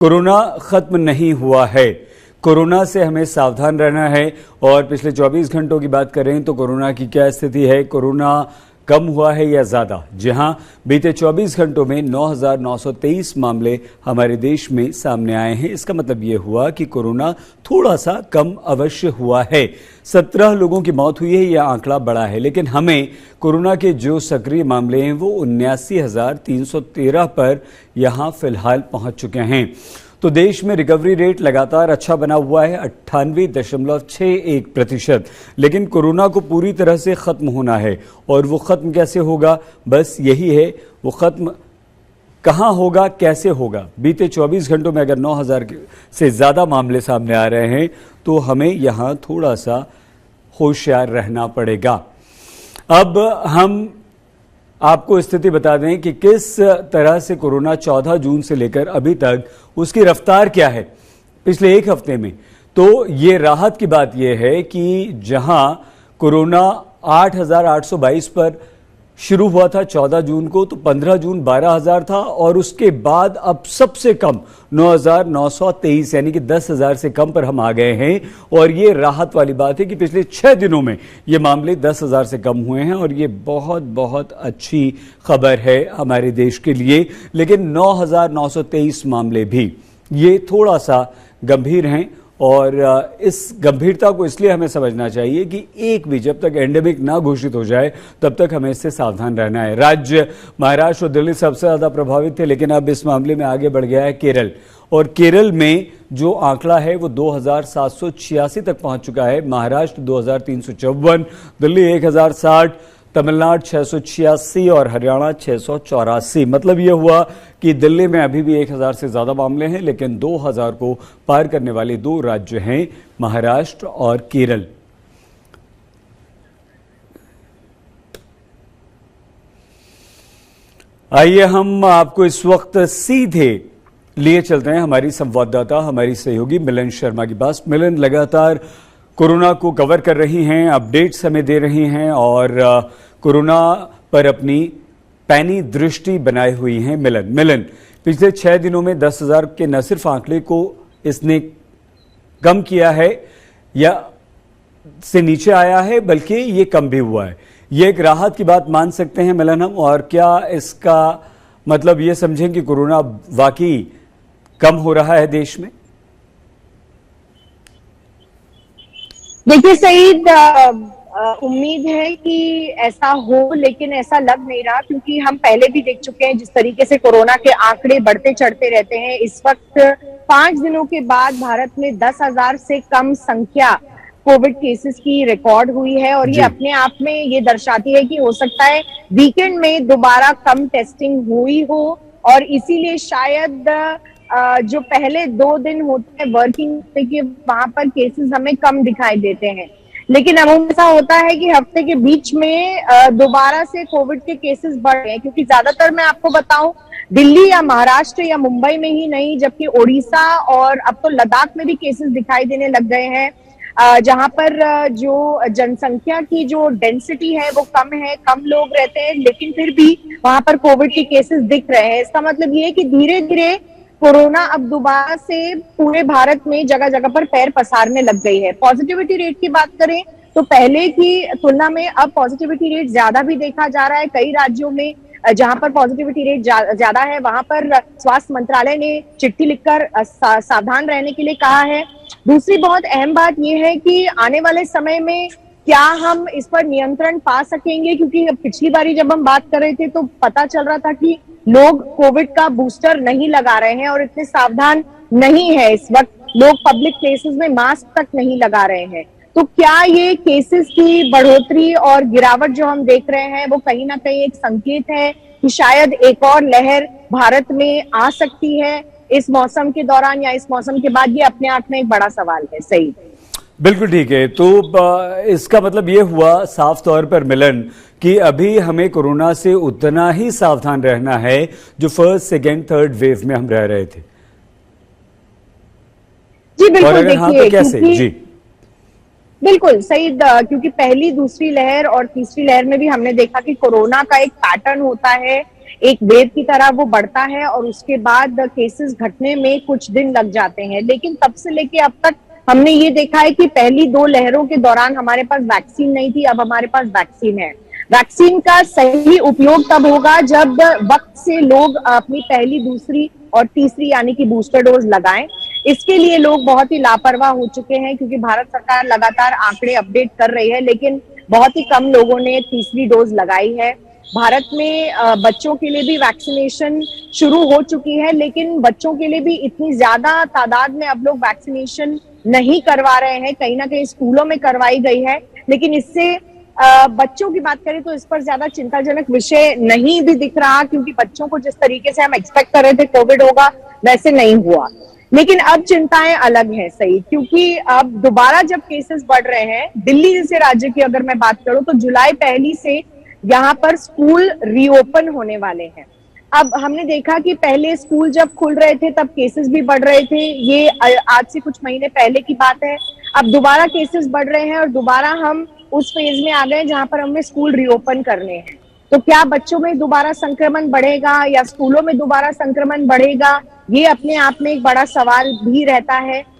Corona खत्म नहीं हुआ है। कोरोना से हमें सावधान रहना है। और पिछले 24 घंटों की बात करें तो कोरोना की क्या स्थिति है, कोरोना कम हुआ है या ज्यादा? जी हां, बीते 24 घंटों में 9,923 मामले हमारे देश में सामने आए हैं। इसका मतलब यह हुआ कि कोरोना थोड़ा सा कम अवश्य हुआ है। 17 लोगों की मौत हुई है, यह आंकड़ा बड़ा है, लेकिन हमें कोरोना के जो सक्रिय मामले हैं वो 79,313 पर यहां फिलहाल पहुंच चुके हैं। तो देश में रिकवरी रेट लगातार अच्छा बना हुआ है, 98.61%। लेकिन कोरोना को पूरी तरह से खत्म होना है, और वो खत्म कैसे होगा? बस यही है, वो खत्म कहां होगा, कैसे होगा? बीते 24 घंटों में अगर 9,000 से ज्यादा मामले सामने आ रहे हैं तो हमें यहां थोड़ा सा होशियार रहना पड़ेगा। अब हम आपको स्थिति बता दें कि किस तरह से कोरोना 14 जून से लेकर अभी तक उसकी रफ्तार क्या है पिछले एक हफ्ते में। तो ये राहत की बात यह है कि जहां कोरोना 8,822 पर शुरू हुआ था 14 जून को, तो 15 जून 12,000 था, और उसके बाद अब सबसे कम 9,923 यानी कि 10,000 से कम पर हम आ गए हैं। और ये राहत वाली बात है कि पिछले 6 दिनों में ये मामले 10,000 से कम हुए हैं, और ये बहुत बहुत अच्छी खबर है हमारे देश के लिए। लेकिन 9,923 मामले भी ये थोड़ा सा गंभीर हैं, और इस गंभीरता को इसलिए हमें समझना चाहिए कि एक भी जब तक एंडेमिक ना घोषित हो जाए तब तक हमें इससे सावधान रहना है। राज्य महाराष्ट्र और दिल्ली सबसे ज्यादा प्रभावित थे, लेकिन अब इस मामले में आगे बढ़ गया है केरल, और केरल में जो आंकड़ा है वो 2,786 तक पहुंच चुका है। महाराष्ट्र 2,354, दिल्ली 1,060, तमिलनाडु 686 और हरियाणा 684। मतलब यह हुआ कि दिल्ली में अभी भी 1,000 से ज्यादा मामले हैं, लेकिन 2,000 को पार करने वाले दो राज्य हैं, महाराष्ट्र और केरल। आइए हम आपको इस वक्त सीधे लिए चलते हैं हमारी संवाददाता, हमारी सहयोगी मिलन शर्मा के पास। मिलन लगातार कोरोना को कवर कर रही हैं, अपडेट्स हमें दे रही हैं, और कोरोना पर अपनी पैनी दृष्टि बनाए हुई हैं। मिलन, पिछले 6 दिनों में 10,000 के न सिर्फ आंकड़े को इसने कम किया है या से नीचे आया है, बल्कि ये कम भी हुआ है। ये एक राहत की बात मान सकते हैं मिलन हम, और क्या इसका मतलब ये समझें कि कोरोना वाकई कम हो रहा है देश में? देखिए सईद, उम्मीद है कि ऐसा हो, लेकिन ऐसा लग नहीं रहा, क्योंकि हम पहले भी देख चुके हैं जिस तरीके से कोरोना के आंकड़े बढ़ते चढ़ते रहते हैं। इस वक्त 5 दिनों के बाद भारत में 10,000 से कम संख्या कोविड केसेस की रिकॉर्ड हुई है, और ये अपने आप में ये दर्शाती है कि हो सकता है वीकेंड में दोबारा कम टेस्टिंग हुई हो, और इसीलिए शायद जो पहले 2 दिन होते हैं वर्किंग हफ्ते के, वहां पर केसेस हमें कम दिखाई देते हैं। लेकिन अमूमन ऐसा होता है कि हफ्ते के बीच में दोबारा से कोविड के केसेस बढ़ रहे हैं, क्योंकि ज्यादातर मैं आपको बताऊं दिल्ली या महाराष्ट्र या मुंबई में ही नहीं, जबकि ओडिशा और अब तो लद्दाख में भी केसेस दिखाई देने लग गए हैं, जहां पर जो जनसंख्या की जो डेंसिटी है वो कम है, कम लोग रहते हैं, लेकिन फिर भी वहां पर कोविड के केसेस दिख रहे हैं। इसका मतलब ये है कि धीरे धीरे कोरोना अब दोबारा से पूरे भारत में जगह जगह पर पैर पसारने लग गई है। पॉजिटिविटी रेट की बात करें तो पहले की तुलना में अब पॉजिटिविटी रेट ज्यादा भी देखा जा रहा है। कई राज्यों में जहां पर पॉजिटिविटी रेट ज्यादा है, वहां पर स्वास्थ्य मंत्रालय ने चिट्ठी लिखकर सावधान रहने के लिए कहा है। दूसरी बहुत अहम बात यह है कि आने वाले समय में क्या हम इस पर नियंत्रण पा सकेंगे, क्योंकि पिछली बारी जब हम बात कर रहे थे तो पता चल रहा था कि लोग कोविड का बूस्टर नहीं लगा रहे हैं और इतने सावधान नहीं है। इस वक्त लोग पब्लिक प्लेसेस में मास्क तक नहीं लगा रहे हैं। तो क्या ये केसेस की बढ़ोतरी और गिरावट जो हम देख रहे हैं वो कहीं ना कहीं एक संकेत है कि शायद एक और लहर भारत में आ सकती है इस मौसम के दौरान या इस मौसम के बाद? ये अपने आप में एक बड़ा सवाल है। सही, बिल्कुल ठीक है। तो इसका मतलब ये हुआ साफ तौर पर मिलन कि अभी हमें कोरोना से उतना ही सावधान रहना है जो फर्स्ट, सेकेंड, थर्ड वेव में हम रह रहे थे। जी बिल्कुल, देखिए कैसे? जी बिल्कुल सही, क्योंकि पहली, दूसरी लहर और तीसरी लहर में भी हमने देखा कि कोरोना का एक पैटर्न होता है एक वेव की तरह वो बढ़ता है और उसके बाद केसेस घटने में कुछ दिन लग जाते हैं। लेकिन तब से लेके अब तक हमने ये देखा है कि पहली 2 लहरों के दौरान हमारे पास वैक्सीन नहीं थी, अब हमारे पास वैक्सीन है। वैक्सीन का सही उपयोग तब होगा जब वक्त से लोग अपनी पहली, दूसरी और तीसरी यानी कि बूस्टर डोज लगाएं। इसके लिए लोग बहुत ही लापरवाह हो चुके हैं, क्योंकि भारत सरकार लगातार आंकड़े अपडेट कर रही है, लेकिन बहुत ही कम लोगों ने तीसरी डोज लगाई है। भारत में बच्चों के लिए भी वैक्सीनेशन शुरू हो चुकी है, लेकिन बच्चों के लिए भी इतनी ज्यादा तादाद में अब लोग वैक्सीनेशन नहीं करवा रहे हैं। कहीं ना कहीं स्कूलों में करवाई गई है, लेकिन इससे बच्चों की बात करें तो इस पर ज्यादा चिंताजनक विषय नहीं भी दिख रहा, क्योंकि बच्चों को जिस तरीके से हम एक्सपेक्ट कर रहे थे कोविड होगा, वैसे नहीं हुआ। लेकिन अब चिंताएं अलग हैं सही, क्योंकि अब दोबारा जब केसेस बढ़ रहे हैं, दिल्ली जैसे राज्य की अगर मैं बात करूं तो जुलाई 1 से यहाँ पर स्कूल रीओपन होने वाले हैं। अब हमने देखा कि पहले स्कूल जब खुल रहे थे तब केसेस भी बढ़ रहे थे, ये आज से कुछ महीने पहले की बात है। अब दोबारा केसेस बढ़ रहे हैं और दोबारा हम उस फेज में आ गए जहां पर हमें स्कूल रीओपन करने हैं। तो क्या बच्चों में दोबारा संक्रमण बढ़ेगा या स्कूलों में दोबारा संक्रमण बढ़ेगा, ये अपने आप में एक बड़ा सवाल भी रहता है।